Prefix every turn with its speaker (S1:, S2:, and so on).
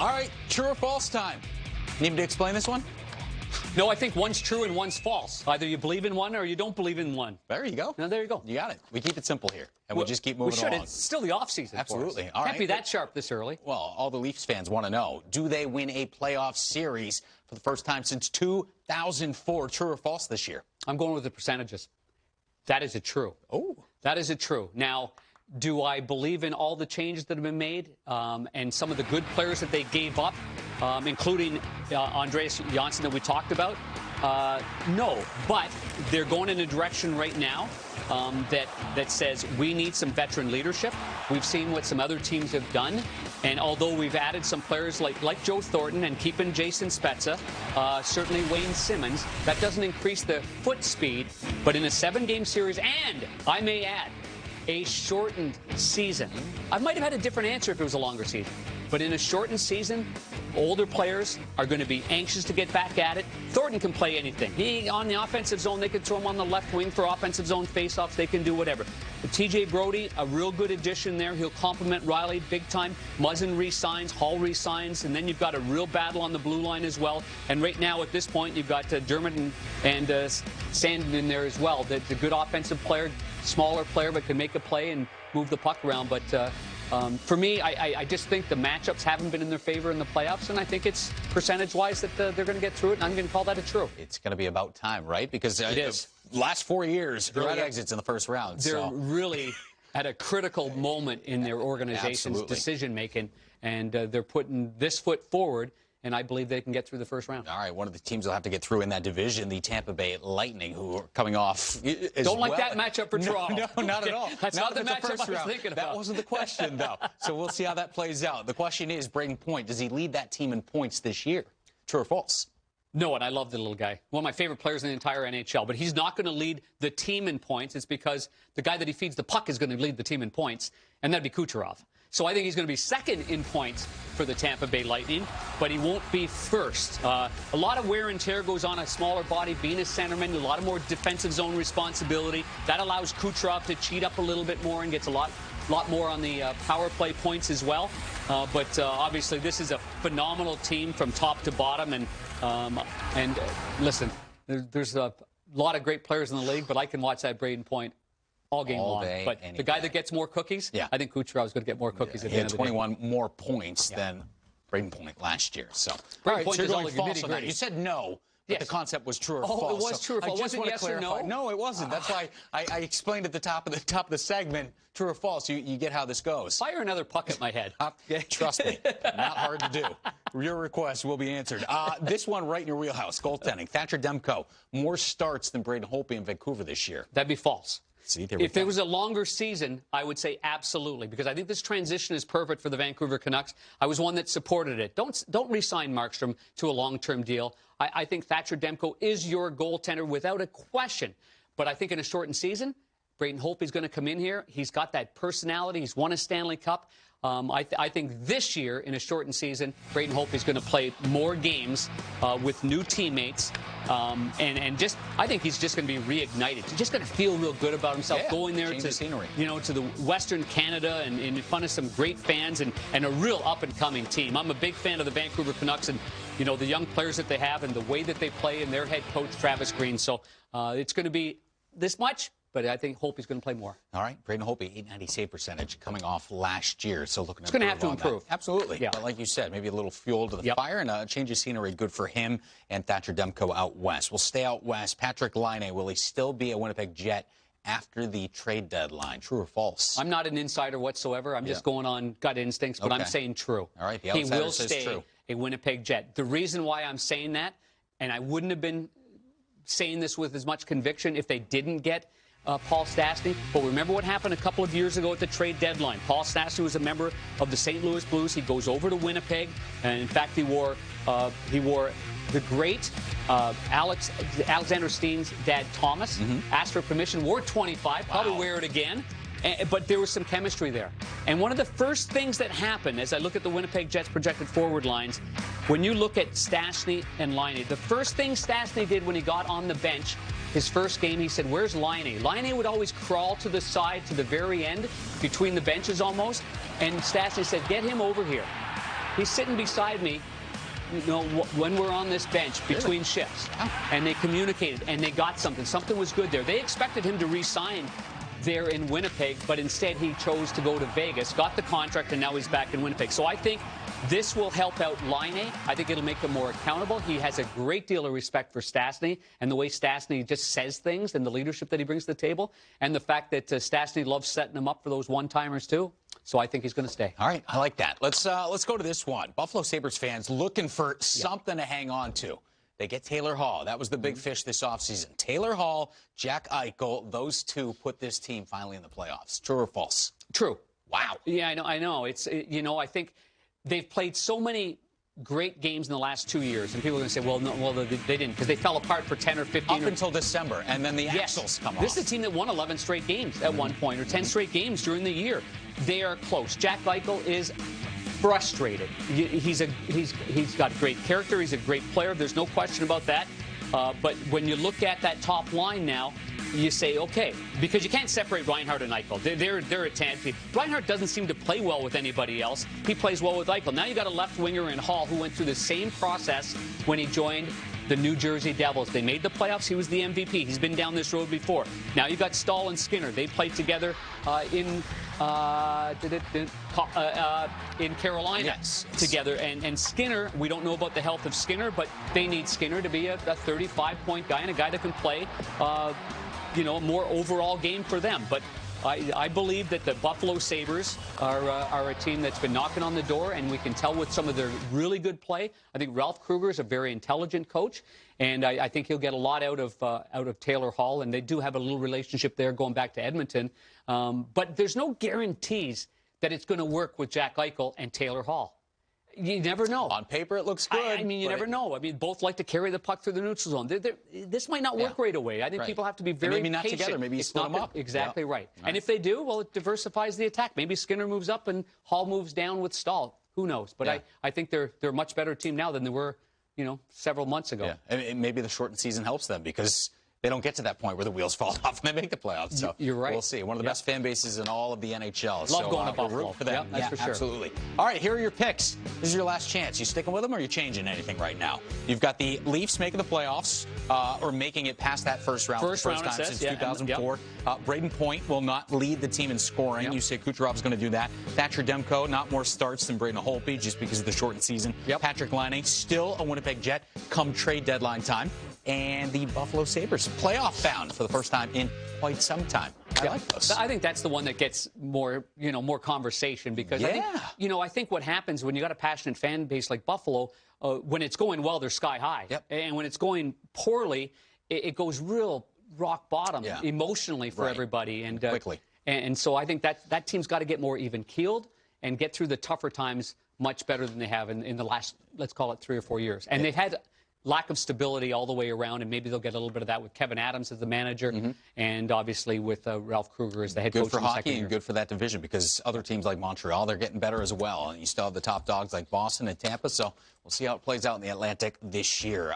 S1: All right, true or false time. Need me to explain this one?
S2: No, I think one's true and one's false. Either you believe in one or you don't believe in one.
S1: There you go.
S2: No, there you go.
S1: You got it. We keep it simple here, and we just keep moving along.
S2: It's still the offseason.
S1: Absolutely.
S2: All right. Can't be that sharp this early.
S1: Well, all the Leafs fans want to know, do they win a playoff series for the first time since 2004? True or false this year?
S2: I'm going with the percentages. That is a true.
S1: Oh.
S2: That is a true. Now, do I believe in all the changes that have been made and some of the good players that they gave up, including Andreas Johnsson that we talked about? No, but they're going in a direction right now that says we need some veteran leadership. We've seen what some other teams have done, and although we've added some players like Joe Thornton and keeping Jason Spezza, certainly Wayne Simmons, that doesn't increase the foot speed, but in a 7-game series, and I may add, a shortened season. I might have had a different answer if it was a longer season. But in a shortened season, older players are going to be anxious to get back at it. Thornton can play anything. He, on the offensive zone, they could throw him on the left wing for offensive zone faceoffs. They can do whatever. But TJ Brody, a real good addition there. He'll complement Riley big time. Muzzin re-signs, Hall re-signs, and then you've got a real battle on the blue line as well. And right now, at this point, you've got Dermott and Sandin in there as well. The good offensive player, smaller player, but can make a play and move the puck around. But for me, I just think the matchups haven't been in their favor in the playoffs, and I think it's percentage-wise that they're going to get through it, and I'm going to call that a true.
S1: It's going to be about time, right? Because
S2: it is.
S1: Last 4 years, early exits in the first round.
S2: They're really at a critical moment in their organization's decision-making, and they're putting this foot forward, and I believe they can get through the first round.
S1: All right, one of the teams will have to get through in that division, the Tampa Bay Lightning, who are coming off
S2: Don't like that matchup for Toronto.
S1: No, not at all.
S2: That's not the matchup I was thinking about.
S1: That wasn't the question, though. So we'll see how that plays out. The question is, Braden Point, does he lead that team in points this year? True or false?
S2: No, and I love the little guy. One of my favorite players in the entire NHL. But he's not going to lead the team in points. It's because the guy that he feeds the puck is going to lead the team in points, and that'd be Kucherov. So I think he's going to be second in points for the Tampa Bay Lightning, but he won't be first. A lot of wear and tear goes on a smaller body, being a centerman, a lot of more defensive zone responsibility. That allows Kucherov to cheat up a little bit more and gets a lot more on the power play points as well. But obviously, this is a phenomenal team from top to bottom. And listen, there's a lot of great players in the league, but I can watch that Braden Point all game long. But the guy that gets more cookies, I think Kucherov is going to get more cookies at the end of the day.
S1: He had 21 more points than Braden Point last year. So,
S2: Braden Point
S1: so
S2: is
S1: you're
S2: all
S1: going
S2: the
S1: false on that. You said no. But the concept was true or false.
S2: Oh, it was true or false.
S1: I just want to clarify. No, it wasn't. That's why I explained at the top of the segment, true or false. You get how this goes.
S2: Fire another puck at my head.
S1: Trust me, not hard to do. Your request will be answered. This one right in your wheelhouse, goaltending. Thatcher Demko, more starts than Braden Holtby in Vancouver this year.
S2: That'd be false.
S1: See,
S2: if it was a longer season, I would say absolutely, because I think this transition is perfect for the Vancouver Canucks. I was one that supported it. Don't re-sign Markstrom to a long-term deal. I think Thatcher Demko is your goaltender without a question. But I think in a shortened season, Braden Holtby's going to come in here. He's got that personality. He's won a Stanley Cup. I think this year, in a shortened season, Braden Holtby's going to play more games with new teammates. And I think he's just going to be reignited. He's just going to feel real good about himself, going there to
S1: scenery.
S2: To the Western Canada and in front of some great fans and a real up-and-coming team. I'm a big fan of the Vancouver Canucks and, the young players that they have and the way that they play and their head coach, Travis Green. So it's going to be this much. But I think Holtby's going to play more.
S1: All right. Braden Holtby, 890 save percentage coming off last year. So looking
S2: it's going to have to improve.
S1: Absolutely. Yeah. But like you said, maybe a little fuel to the fire and a change of scenery. Good for him and Thatcher Demko out west. We'll stay out west. Patrick Laine, will he still be a Winnipeg Jet after the trade deadline? True or false?
S2: I'm not an insider whatsoever. I'm just going on gut instincts, but I'm saying true.
S1: All right. The
S2: he will stay a Winnipeg Jet. The reason why I'm saying that, and I wouldn't have been saying this with as much conviction if they didn't get Paul Stastny. But remember what happened a couple of years ago at the trade deadline. Paul Stastny was a member of the St. Louis Blues. He goes over to Winnipeg, and in fact, he wore the great Alexander Steen's dad, Thomas, asked for permission, wore 25, probably wear it again. But there was some chemistry there. And one of the first things that happened, as I look at the Winnipeg Jets projected forward lines, when you look at Stastny and Laine, the first thing Stastny did when he got on the bench, his first game, he said, "Where's Laine?" Laine would always crawl to the side, to the very end, between the benches almost. And Stastny said, "Get him over here." He's sitting beside me, you know, when we're on this bench between shifts. And they communicated, and they got something. Something was good there. They expected him to re-sign there in Winnipeg, but instead he chose to go to Vegas, got the contract, and now he's back in Winnipeg. So I think this will help out Laine. I think it'll make him more accountable. He has a great deal of respect for Stastny and the way Stastny just says things and the leadership that he brings to the table, and the fact that Stastny loves setting him up for those one-timers too. So I think he's going to stay.
S1: All right, I like that. Let's go to this one. Buffalo Sabres fans looking for something to hang on to. They get Taylor Hall. That was the big fish this offseason. Taylor Hall, Jack Eichel, those two put this team finally in the playoffs. True or false?
S2: True.
S1: Wow.
S2: Yeah, I know. I think they've played so many great games in the last 2 years, and people are going to say, well, no, they didn't, because they fell apart for 10 or 15.
S1: Up until December, and then the axles come off.
S2: This is a team that won 11 straight games at one point, or 10 straight games during the year. They are close. Jack Eichel is frustrated. He's got great character. He's a great player. There's no question about that. But when you look at that top line now, you say, okay, because you can't separate Reinhart and Eichel. They're a tag team. Reinhart doesn't seem to play well with anybody else. He plays well with Eichel. Now you got a left winger in Hall who went through the same process when he joined the New Jersey Devils. They made the playoffs. He was the MVP. He's been down this road before. Now you got Stahl and Skinner. They played together in Carolina together. And Skinner, we don't know about the health of Skinner, but they need Skinner to be a 35-point guy and a guy that can play a more overall game for them. But I believe that the Buffalo Sabres are a team that's been knocking on the door, and we can tell with some of their really good play. I think Ralph Kruger is a very intelligent coach, and I think he'll get a lot out of Taylor Hall, and they do have a little relationship there going back to Edmonton. But there's no guarantees that it's going to work with Jack Eichel and Taylor Hall. You never know.
S1: On paper, it looks good.
S2: I mean, you never know. I mean, both like to carry the puck through the neutral zone. This might not work right away. I think people have to be very
S1: maybe not
S2: patient.
S1: Together. Maybe you split them up.
S2: Exactly right. And if they do, well, it diversifies the attack. Maybe Skinner moves up and Hall moves down with Stahl. Who knows? But I think they're a much better team now than they were, several months ago.
S1: Yeah. And maybe the shortened season helps them because they don't get to that point where the wheels fall off and they make the playoffs. So
S2: you're right.
S1: We'll see. One of the best fan bases in all of the NHL.
S2: Love going to Buffalo.
S1: Root for them.
S2: That's for sure.
S1: Absolutely. All right, here are your picks. This is your last chance. You sticking with them or are you changing anything right now? You've got the Leafs making the playoffs or making it past that first round for the first time since 2004. Braden Point will not lead the team in scoring. You say Kucherov's going to do that. Thatcher Demko, not more starts than Braden Holtby just because of the shortened season. Patrick Laine, still a Winnipeg Jet come trade deadline time. And the Buffalo Sabres, playoff bound for the first time in quite some time. I like those.
S2: I think that's the one that gets more, more conversation because I think what happens when you got a passionate fan base like Buffalo, when it's going well, they're sky high. And when it's going poorly, it goes real rock bottom emotionally for everybody. And
S1: quickly.
S2: And so I think that team's got to get more even-keeled and get through the tougher times much better than they have in the last, let's call it 3 or 4 years. And they've had lack of stability all the way around, and maybe they'll get a little bit of that with Kevin Adams as the manager, and obviously with Ralph Kruger as the head coach.
S1: Good for hockey and good for that division because other teams like Montreal, they're getting better as well. And you still have the top dogs like Boston and Tampa, so we'll see how it plays out in the Atlantic this year.